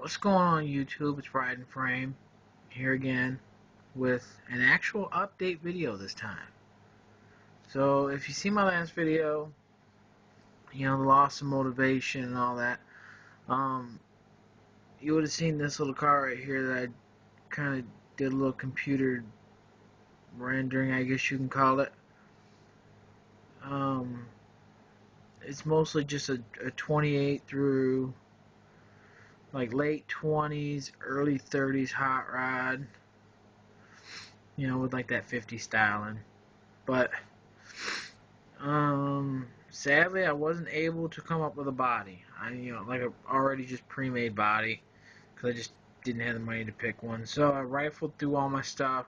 What's going on YouTube? It's Ride and Frame here again with an actual update video this time. So if you see my last video, the loss of motivation and all that, you would have seen this little car right here that I kind of did a little computer rendering, I guess you can call it. It's mostly just a 28 through like late 20s, early 30s hot rod, with like that 50 styling. But sadly, I wasn't able to come up with a body. Like a already just pre-made body, because I just didn't have the money to pick one. So I rifled through all my stuff,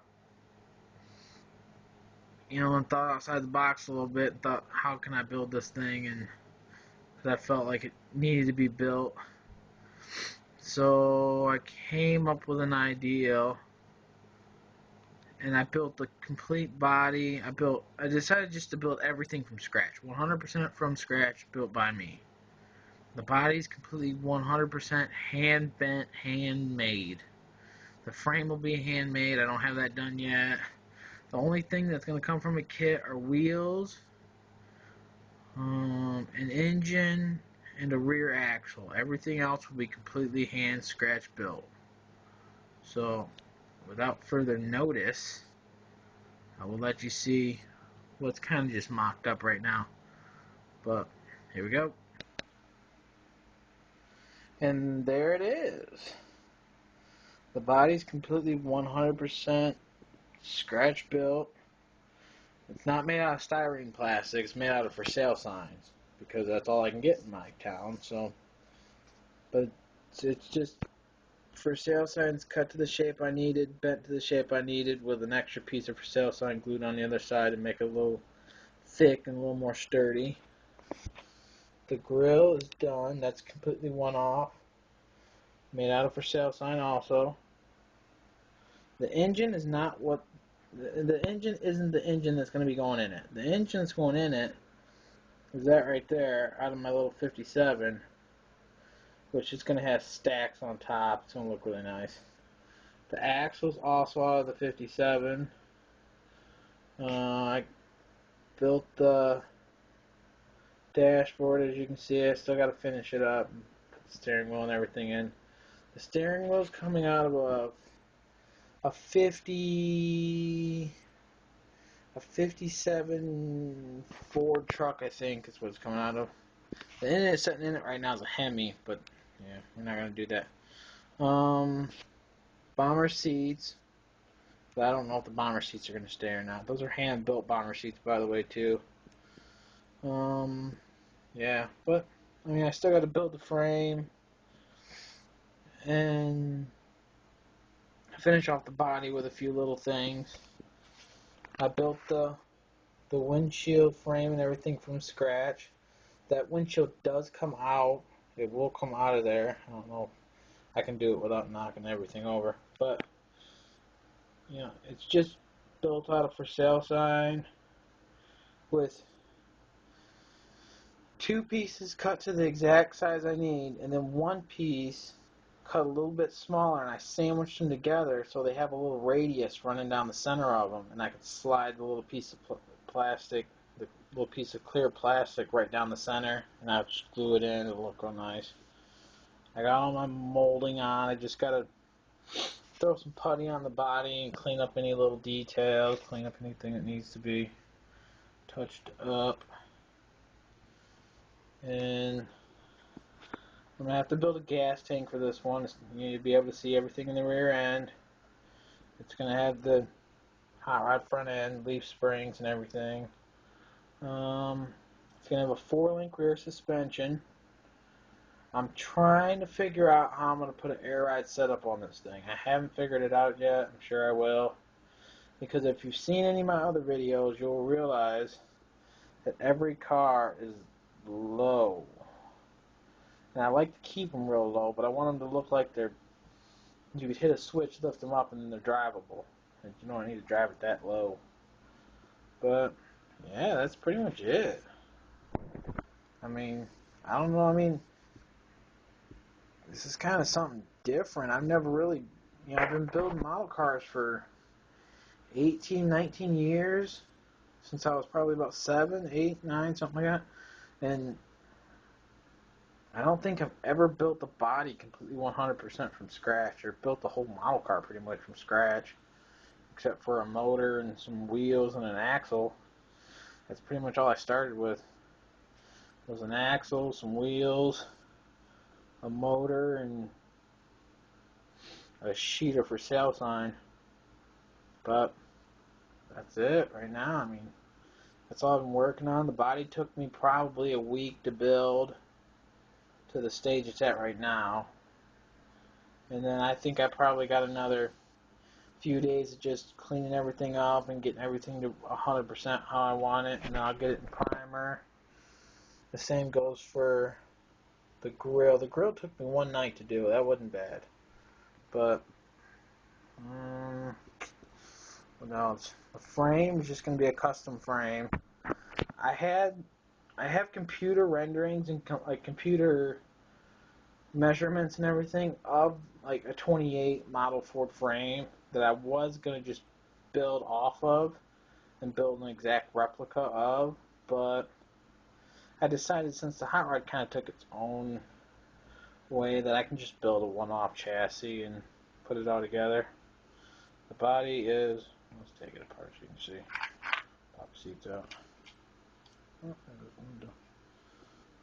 and thought outside the box a little bit. Thought, how can I build this thing? And because I felt like it needed to be built. So I came up with an idea, and I built the complete body. I decided just to build everything from scratch, 100% from scratch, built by me. The body's completely 100% hand bent, handmade. The frame will be handmade. I don't have that done yet. The only thing that's going to come from a kit are wheels, an engine, and a rear axle. Everything else will be completely hand scratch built. So, without further notice, I will let you see what's kind of just mocked up right now. But here we go. And there it is. The body's completely 100% scratch built. It's not made out of styrene plastic. It's made out of for sale signs, because that's all I can get in my town. So, but it's just for sale signs cut to the shape I needed, bent to the shape I needed, with an extra piece of for sale sign glued on the other side to make it a little thick and a little more sturdy. The grill is done. That's completely one off. Made out of for sale sign also. The engine is not what the engine isn't the engine that's going to be going in it. The engine that's going in it is that right there, out of my little 57, which is going to have stacks on top. It's going to look really nice. The axle's also out of the 57. I built the dashboard, as you can see. I still got to finish it up, put the steering wheel and everything in. The steering wheel's coming out of a 57 Ford truck, I think is what it's coming out of. The engine that's sitting in it right now is a Hemi, but yeah, we're not going to do that. Bomber seats. But I don't know if the bomber seats are going to stay or not. Those are hand-built bomber seats, by the way, too. Yeah, but, I still got to build the frame and finish off the body with a few little things. I built the windshield frame and everything from scratch. That windshield does come out. It will come out of there. I don't know if I can do it without knocking everything over. But, it's just built out of for sale sign with 2 pieces cut to the exact size I need, and then 1 piece cut a little bit smaller, and I sandwiched them together so they have a little radius running down the center of them, and I could slide the little piece of plastic, the little piece of clear plastic right down the center, and I would just glue it in. It'll look real nice. I got all my molding on. I just gotta throw some putty on the body and clean up any little details, clean up anything that needs to be touched up. And I'm going to have to build a gas tank for this one. You need to be able to see everything in the rear end. It's going to have the hot rod front end, leaf springs and everything. It's going to have a 4-link rear suspension. I'm trying to figure out how I'm going to put an air ride setup on this thing. I haven't figured it out yet. I'm sure I will. Because if you've seen any of my other videos, you'll realize that every car is low. And I like to keep them real low, but I want them to look like you could hit a switch, lift them up, and then they're drivable. And you don't need to drive it that low. But, yeah, that's pretty much it. I don't know, this is kind of something different. I've never really, I've been building model cars for 18, 19 years, since I was probably about 7, 8, 9, something like that. And I don't think I've ever built the body completely 100% from scratch, or built the whole model car pretty much from scratch, except for a motor and some wheels and an axle. That's pretty much all I started with. Was an axle, some wheels, a motor, and a sheet of for sale sign. But that's it right now. I mean, that's all I've been working on. The body took me probably a week to build to the stage it's at right now. And then I think I probably got another few days of just cleaning everything up and getting everything to 100% how I want it, and then I'll get it in primer. The same goes for the grill. The grill took me one night to do. That wasn't bad. But what else? The frame is just going to be a custom frame. I have computer renderings and like computer measurements and everything of like a 28 model Ford frame that I was going to just build off of and build an exact replica of, but I decided, since the hot rod kind of took its own way, that I can just build a one-off chassis and put it all together. The body is, let's take it apart so you can see. Pop the seats out. Oh, there goes the window.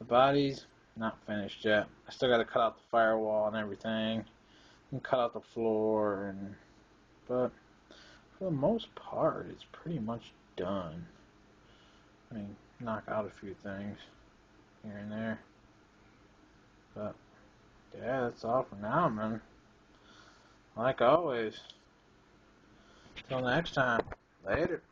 The body's not finished yet. I still got to cut out the firewall and everything, and cut out the floor, but for the most part, it's pretty much done. I mean, knock out a few things here and there, but yeah, that's all for now, man. Like always, till next time, later.